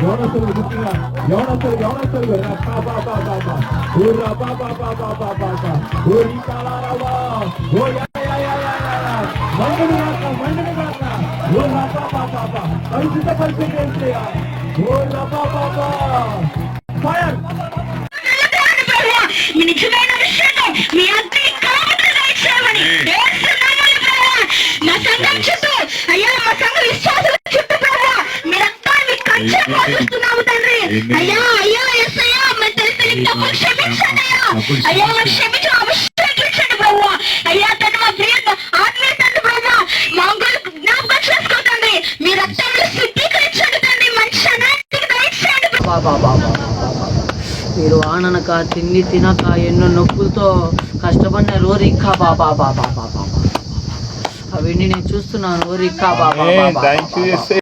యవనస్తులు ముఖ్యంగా యవనస్తులు ఫైర్ నిజమైన అభిషేకం మీ అందరి కావట్లు దయచేయమని మా సంఘం చుట్టూ అయ్యా మా సంఘ విశ్వాసుల చుట్టూ ప్రభావ మీ రక్తాన్ని కంచె పోషిస్తున్నాము తండ్రి. అయ్యా అయ్యా యేసయ్యా మరి తెలిసి తప్పులు క్షమించండి అయ్యా క్షమించు అభిషేకించండి ప్రభావ. అయ్యా తన మా ప్రియ ఆత్మీయ తండ్రి ప్రభావ మా అంగులు జ్ఞాపకం చేసుకోతండి. మీ రక్తంలో శుద్ధీకరించండి తండ్రి. మంచి అనాథకి దయచేయండి బాబా. మీరు ఆననక తిండి తినక ఎన్నో నొప్పులతో కష్టపడిన రోరిక్కా బాబా అవన్నీ నేను చూస్తున్నాను. రోరిక్కా బాబా.